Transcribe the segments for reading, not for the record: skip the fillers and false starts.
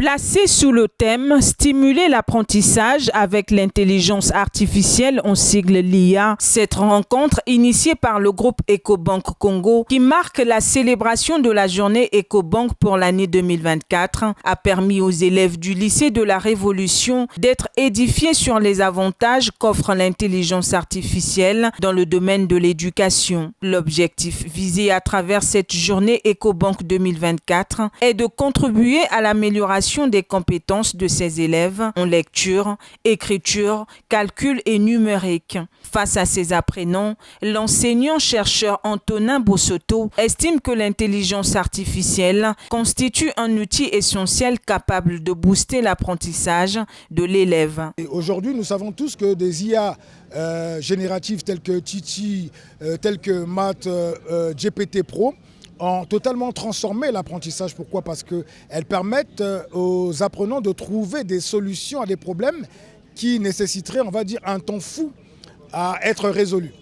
Placée sous le thème « Stimuler l'apprentissage avec l'intelligence artificielle » en sigle l'IA, cette rencontre initiée par le groupe Ecobank Congo qui marque la célébration de la journée Ecobank pour l'année 2024 a permis aux élèves du lycée de la Révolution d'être édifiés sur les avantages qu'offre l'intelligence artificielle dans le domaine de l'éducation. L'objectif visé à travers cette journée Ecobank 2024 est de contribuer à l'amélioration des compétences de ces élèves en lecture, écriture, calcul et numérique. Face à ces apprenants, l'enseignant-chercheur Antonin Bossoto estime que l'intelligence artificielle constitue un outil essentiel capable de booster l'apprentissage de l'élève. Aujourd'hui, nous savons tous que des IA génératives telles que Titi, telles que Math, GPT Pro, ont totalement transformé l'apprentissage. Pourquoi? Parce qu'elles permettent aux apprenants de trouver des solutions à des problèmes qui nécessiteraient, on va dire, un temps fou à être résolus.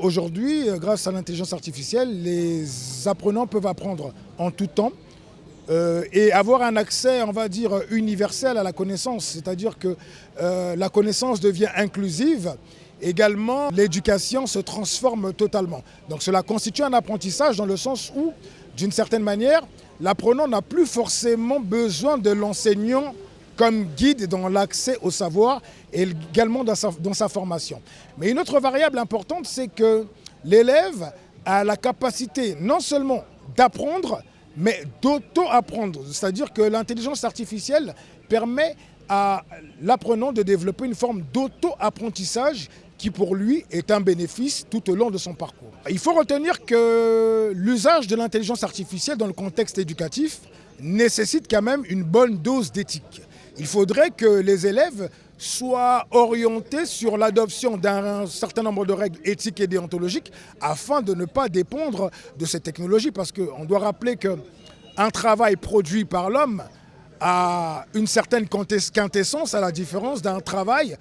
Aujourd'hui, grâce à l'intelligence artificielle, les apprenants peuvent apprendre en tout temps et avoir un accès, on va dire, universel à la connaissance. C'est-à-dire que la connaissance devient inclusive. Également, l'éducation se transforme totalement. Donc cela constitue un apprentissage dans le sens où, d'une certaine manière, l'apprenant n'a plus forcément besoin de l'enseignant comme guide dans l'accès au savoir et également dans sa formation. Mais une autre variable importante, c'est que l'élève a la capacité non seulement d'apprendre, mais d'auto-apprendre. C'est-à-dire que l'intelligence artificielle permet à l'apprenant de développer une forme d'auto-apprentissage qui pour lui est un bénéfice tout au long de son parcours. Il faut retenir que l'usage de l'intelligence artificielle dans le contexte éducatif nécessite quand même une bonne dose d'éthique. Il faudrait que les élèves soient orientés sur l'adoption d'un certain nombre de règles éthiques et déontologiques afin de ne pas dépendre de ces technologies, parce qu'on doit rappeler qu'un travail produit par l'homme a une certaine quintessence à la différence d'un travail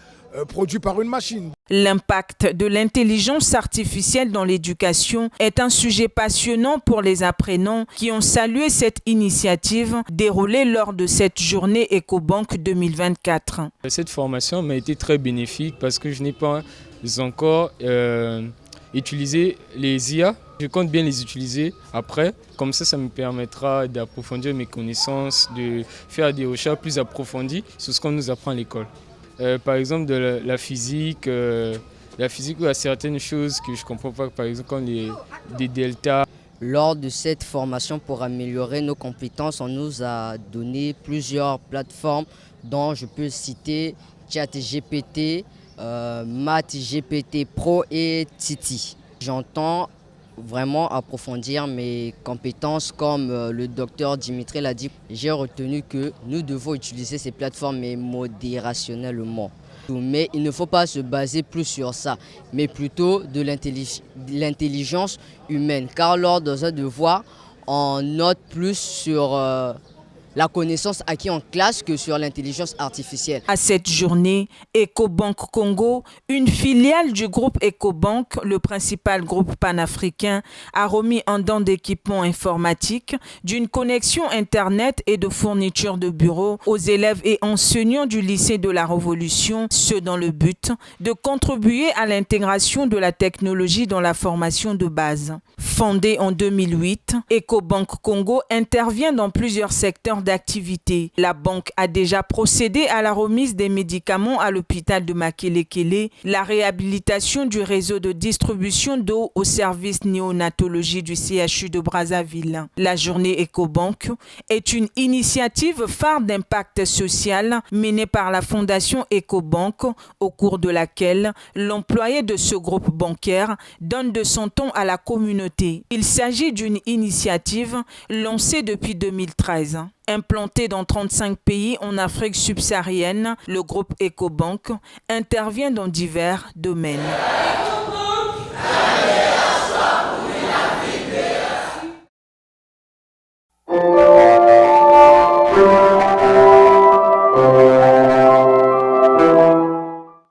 produit par une machine. L'impact de l'intelligence artificielle dans l'éducation est un sujet passionnant pour les apprenants qui ont salué cette initiative déroulée lors de cette journée Ecobank 2024. Cette formation m'a été très bénéfique parce que je n'ai pas encore utilisé les IA. Je compte bien les utiliser après, comme ça me permettra d'approfondir mes connaissances, de faire des recherches plus approfondies sur ce qu'on nous apprend à l'école. Par exemple, de la physique où il y a certaines choses que je ne comprends pas, par exemple comme des deltas. Lors de cette formation pour améliorer nos compétences, on nous a donné plusieurs plateformes dont je peux citer ChatGPT, Math GPT Pro et Titi. J'entends vraiment approfondir mes compétences comme le docteur Dimitri l'a dit. J'ai retenu que nous devons utiliser ces plateformes mais modérationnellement. Mais il ne faut pas se baser plus sur ça, mais plutôt de l'intelligence humaine. Car lors de un devoir, on note plus sur la connaissance acquise en classe que sur l'intelligence artificielle. À cette journée, Ecobank Congo, une filiale du groupe Ecobank, le principal groupe panafricain, a remis un don d'équipement informatique, d'une connexion Internet et de fournitures de bureau aux élèves et enseignants du lycée de la Révolution, ce dans le but de contribuer à l'intégration de la technologie dans la formation de base. Fondée en 2008, Ecobank Congo intervient dans plusieurs secteurs d'activité. La banque a déjà procédé à la remise des médicaments à l'hôpital de Makelekele, la réhabilitation du réseau de distribution d'eau au service néonatologie du CHU de Brazzaville. La journée Ecobank est une initiative phare d'impact social menée par la fondation Ecobank, au cours de laquelle l'employé de ce groupe bancaire donne de son temps à la communauté. Il s'agit d'une initiative lancée depuis 2013. Implanté dans 35 pays en Afrique subsaharienne, le groupe Ecobank intervient dans divers domaines.